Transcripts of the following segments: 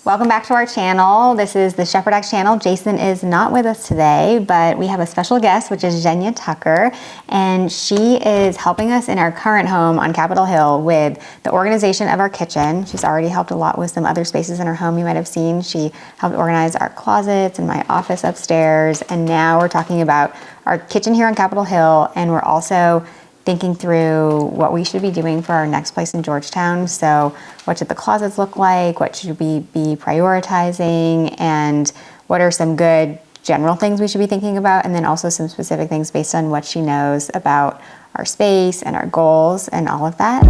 Welcome back to our channel. This is the Shepherd X channel. Jason is not with us today, but we have a special guest, which is Jenya Tucker, and she is helping us in our current home on Capitol Hill with the organization of our kitchen. She's already helped a lot with some other spaces in her home you might have seen. She helped organize our closets and my office upstairs, and now we're talking about our kitchen here on Capitol Hill, and we're also thinking through what we should be doing for our next place in Georgetown. So what should the closets look like? What should we be prioritizing? And what are some good general things we should be thinking about? And then also some specific things based on what she knows about our space and our goals and all of that.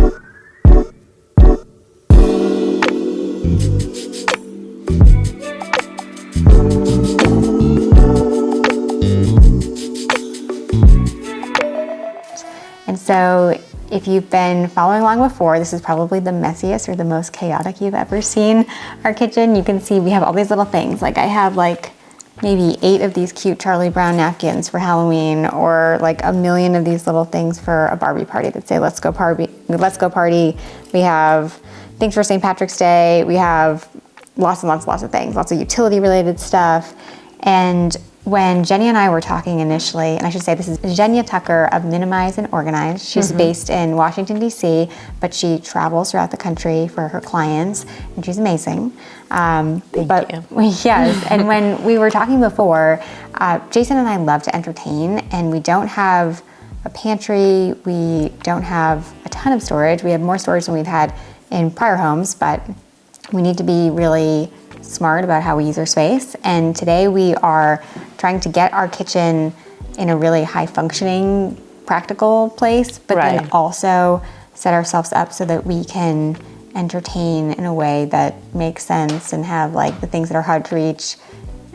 And so if you've been following along before, this is probably the messiest or the most chaotic you've ever seen our kitchen. You can see we have all these little things. Like I have like maybe 8 of these cute Charlie Brown napkins for Halloween, or like a million of these little things for a Barbie party that say, let's go party. We have things for St. Patrick's Day. We have lots of things, lots of utility related stuff. And when Jenya and I were talking initially, and I should say this is Jenya Tucker of Minimize and Organize. She's based in Washington, D.C., but she travels throughout the country for her clients, and she's amazing. Thank you. Yes, and when we were talking before, Jason and I love to entertain, and we don't have a pantry, we don't have a ton of storage. We have more storage than we've had in prior homes, but we need to be really smart about how we use our space. And today we are trying to get our kitchen in a really high functioning, practical place, but then also set ourselves up so that we can entertain in a way that makes sense and have like the things that are hard to reach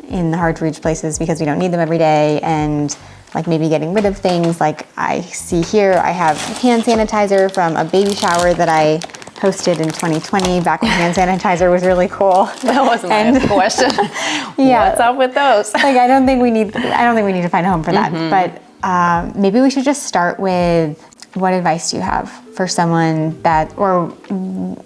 in the hard to reach places because we don't need them every day, and like maybe getting rid of things. Like I see here, I have hand sanitizer from a baby shower that I hosted in 2020, back when hand sanitizer was really cool. That was my question. Yeah, what's up with those? Like I don't think we need to find a home for that. But maybe we should just start with, what advice do you have for someone that, or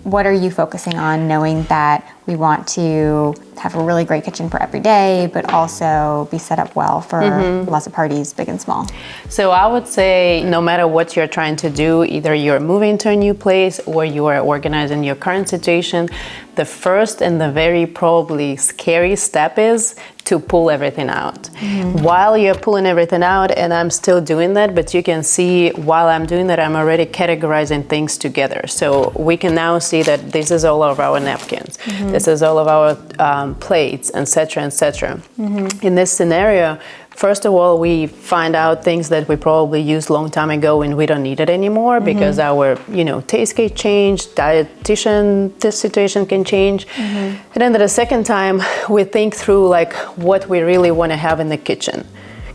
what are you focusing on, knowing that we want to have a really great kitchen for every day, but also be set up well for lots of parties, big and small? So I would say no matter what you're trying to do, either you're moving to a new place or you are organizing your current situation, the first and the very probably scary step is to pull everything out. While you're pulling everything out, and I'm still doing that, but you can see while I'm doing that, I'm already categorizing things together. So we can now see that this is all of our napkins. This is all of our plates, etc., etc. In this scenario, first of all, we find out things that we probably used a long time ago and we don't need it anymore because our, taste can change, dietitian, this situation can change. And then the second time, we think through like what we really want to have in the kitchen,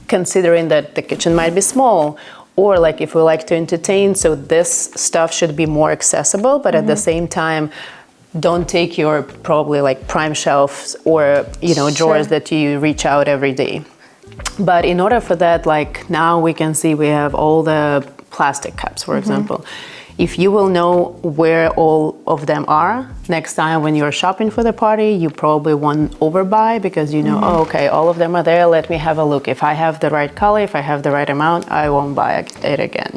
considering that the kitchen might be small, or like if we like to entertain, so this stuff should be more accessible, but at the same time, don't take your probably like prime shelves or, drawers that you reach out every day. But in order for that, like now we can see we have all the plastic cups, for example. If you will know where all of them are, next time when you're shopping for the party, you probably won't overbuy because oh, okay, all of them are there, let me have a look. If I have the right color, if I have the right amount, I won't buy it again,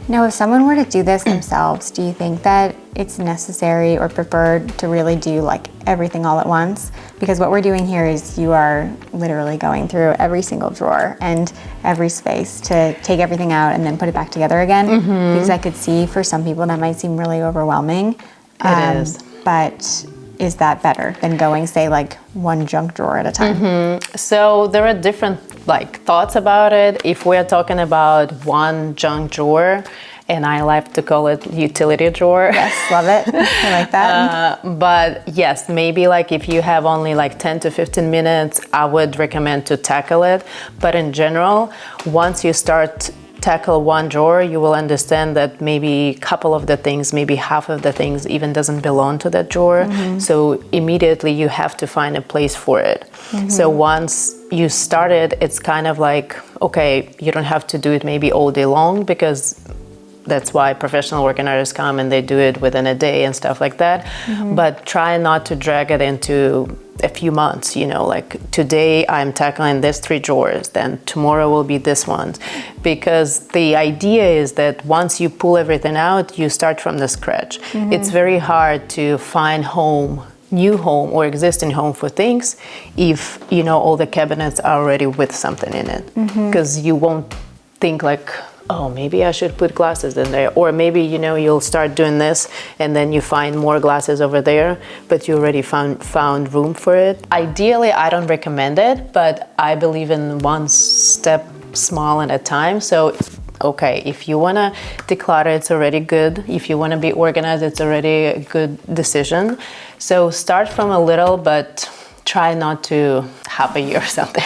Now, if someone were to do this themselves, do you think that it's necessary or preferred to really do like everything all at once? Because what we're doing here is you are literally going through every single drawer and every space to take everything out and then put it back together again. Because I could see for some people that might seem really overwhelming. It is. But is that better than going, say, like one junk drawer at a time? So there are different like thoughts about it. If we're talking about one junk drawer, and I like to call it utility drawer. Yes, love it. I like that. But yes, maybe like if you have only like 10 to 15 minutes, I would recommend to tackle it. But in general, once you start tackle one drawer, you will understand that maybe a couple of the things, maybe half of the things even doesn't belong to that drawer. So immediately you have to find a place for it. So once you start it, it's kind of like, okay, you don't have to do it maybe all day long because that's why professional organizers come and they do it within a day and stuff like that. But try not to drag it into a few months, like today I'm tackling this 3 drawers, then tomorrow will be this one. Because the idea is that once you pull everything out, you start from the scratch. It's very hard to find new home or existing home for things if, all the cabinets are already with something in it. Because you won't think like, oh, maybe I should put glasses in there. Or maybe, you'll start doing this and then you find more glasses over there, but you already found room for it. Ideally, I don't recommend it, but I believe in one step small at a time. So, okay, if you want to declutter, it's already good. If you want to be organized, it's already a good decision. So start from a little, but try not to half a year or something.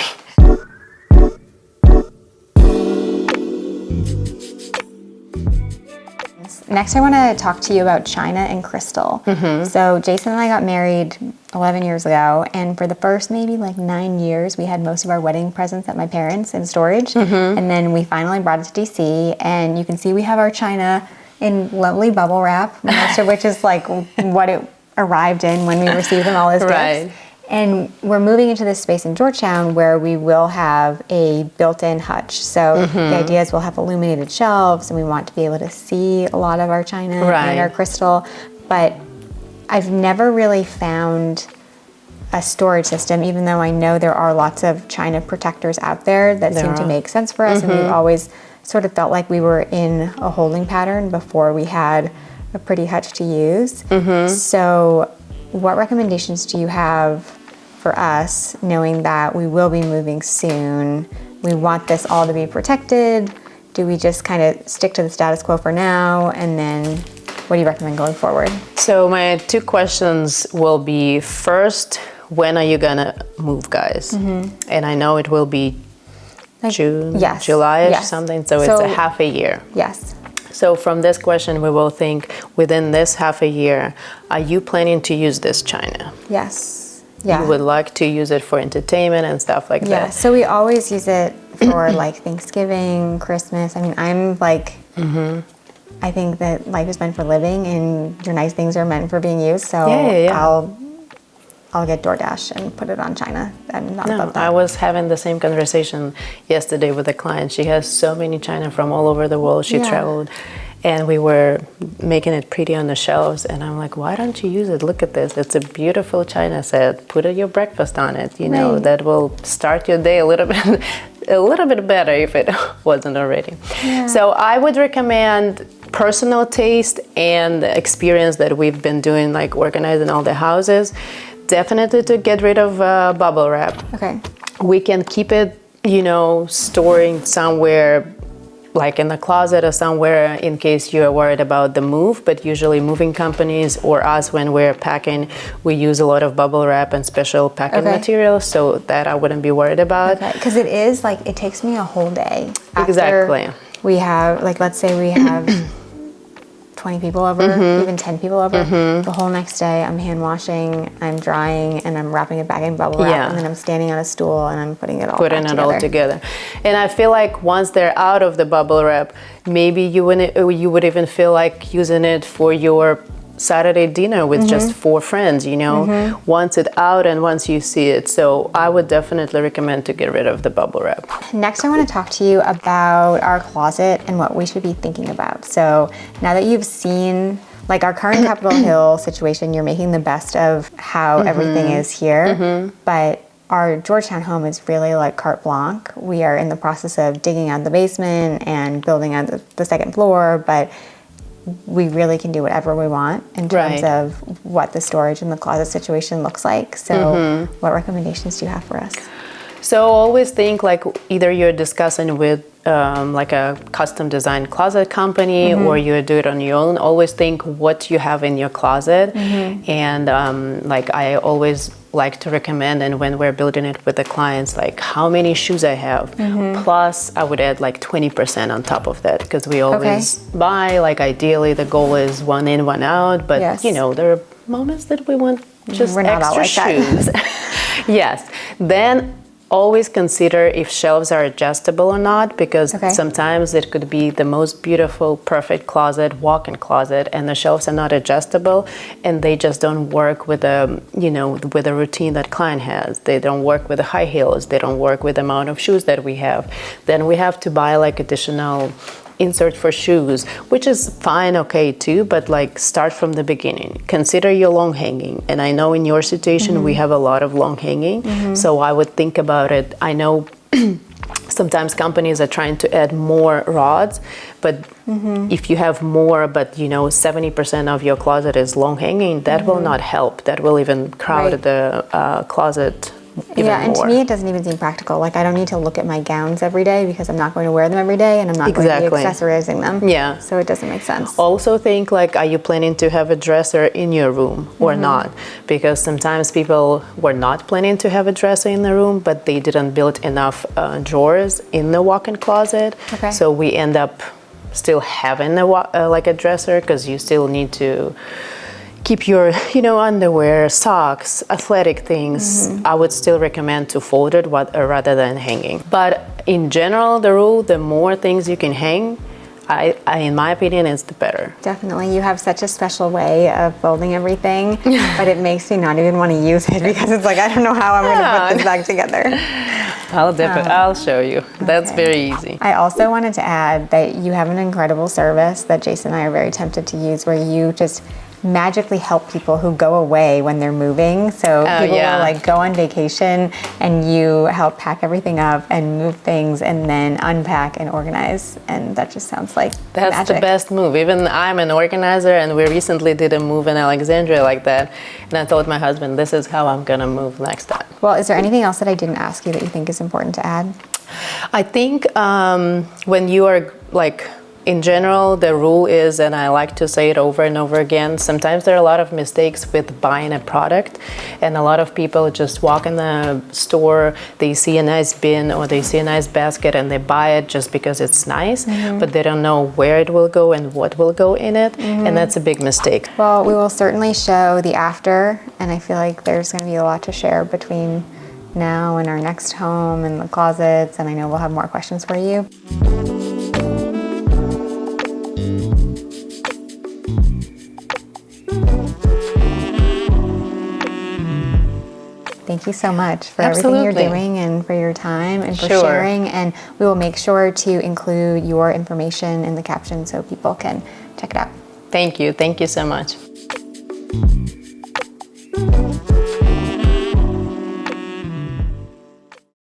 Next, I want to talk to you about china and crystal. So Jason and I got married 11 years ago, and for the first maybe 9 years, we had most of our wedding presents at my parents' in storage. And then we finally brought it to DC, and you can see we have our china in lovely bubble wrap, most of which is what it arrived in when we received them all as gifts. And we're moving into this space in Georgetown where we will have a built-in hutch. So the idea is we'll have illuminated shelves, and we want to be able to see a lot of our china and our crystal. But I've never really found a storage system, even though I know there are lots of china protectors out there that seem to make sense for us. And we've always sort of felt like we were in a holding pattern before we had a pretty hutch to use. So what recommendations do you have for us, knowing that we will be moving soon? We want this all to be protected. Do we just kind of stick to the status quo for now? And then what do you recommend going forward? So my 2 questions will be, first, when are you gonna move, guys? And I know it will be June, July or something, so it's a half a year. So from this question, we will think within this half a year, are you planning to use this china? You would like to use it for entertainment and stuff like that? So we always use it for Thanksgiving, Christmas. I mean, I'm I think that life is meant for living, and your nice things are meant for being used. So I'll get DoorDash and put it on china. I'm not above that. I was having the same conversation yesterday with a client. She has so many china from all over the world. She traveled, and we were making it pretty on the shelves. And I'm like, why don't you use it? Look at this. It's a beautiful china set. Put your breakfast on it. That will start your day a little bit better if it wasn't already. So I would recommend personal taste and experience that we've been doing, organizing all the houses. Definitely to get rid of bubble wrap. We can keep it, storing somewhere, in the closet or somewhere, in case you're worried about the move. But usually moving companies or us, when we're packing, we use a lot of bubble wrap and special packing materials, so that I wouldn't be worried about. Because it is it takes me a whole day. Exactly. We have, let's say we have 20 people over, even 10 people over. The whole next day I'm hand washing, I'm drying, and I'm wrapping it back in bubble wrap, and then I'm standing on a stool and I'm putting it all together. And I feel like once they're out of the bubble wrap, maybe you would even feel like using it for your Saturday dinner with just 4 friends, once it's out and once you see it. So I would definitely recommend to get rid of the bubble wrap. Next, I want to talk to you about our closet and what we should be thinking about. So now that you've seen our current Capitol Hill situation, you're making the best of how everything is here. But our Georgetown home is really carte blanche. We are in the process of digging out the basement and building out the second floor, but we really can do whatever we want in terms of what the storage and the closet situation looks like. So what recommendations do you have for us? So always think either you're discussing with a custom designed closet company or you do it on your own. Always think what you have in your closet. And I always like to recommend, and when we're building it with the clients, how many shoes I have. Plus I would add 20% on top of that, because we always buy, ideally the goal is 1 in, 1 out, but there are moments that we want just extra shoes. Then always consider if shelves are adjustable or not, because Okay. sometimes it could be the most beautiful, perfect closet, walk-in closet, and the shelves are not adjustable, and they just don't work with with the routine that client has. They don't work with the high heels. They don't work with the amount of shoes that we have. Then we have to buy like additional insert for shoes, which is fine, okay too, but like start from the beginning. Consider your long hanging, and I know in your situation we have a lot of long hanging, so I would think about it. I know sometimes companies are trying to add more rods, but if you have more, but 70% of your closet is long hanging, that will not help. That will even crowd Right. the closet even Yeah, and more. to me it doesn't even seem practical. Like I don't need to look at my gowns every day because I'm not going to wear them every day and I'm not going to Exactly. be accessorizing them. Yeah. So it doesn't make sense. Also think like, are you planning to have a dresser in your room or not? Because sometimes people were not planning to have a dresser in the room, but they didn't build enough drawers in the walk-in closet. Okay. So we end up still having like a dresser, because you still need to keep your underwear, socks, athletic things. I would still recommend to fold it rather than hanging. But in general, the rule, the more things you can hang, I in my opinion, is the better. Definitely. You have such a special way of folding everything, but it makes me not even want to use it because it's like, I don't know how I'm going to put this back together. I'll show you. That's Okay. very easy. I also wanted to add that you have an incredible service that Jason and I are very tempted to use where you just magically help people who go away when they're moving. So people yeah. will like go on vacation and you help pack everything up and move things and then unpack and organize. And that just sounds like That's magic. the best move. Even I'm an organizer, and we recently did a move in Alexandria like that. And I told my husband, this is how I'm gonna move next time. Well, is there anything else that I didn't ask you that you think is important to add? I think when you are like, in general, the rule is, and I like to say it over and over again, sometimes there are a lot of mistakes with buying a product, and a lot of people just walk in the store, they see a nice bin or they see a nice basket and they buy it just because it's nice, but they don't know where it will go and what will go in it, and that's a big mistake. Well, we will certainly show the after, and I feel like there's going to be a lot to share between now and our next home and the closets, and I know we'll have more questions for you. Thank you so much for everything Absolutely. you're doing and for your time and for Sure. sharing. And we will make sure to include your information in the caption so people can check it out. Thank you so much.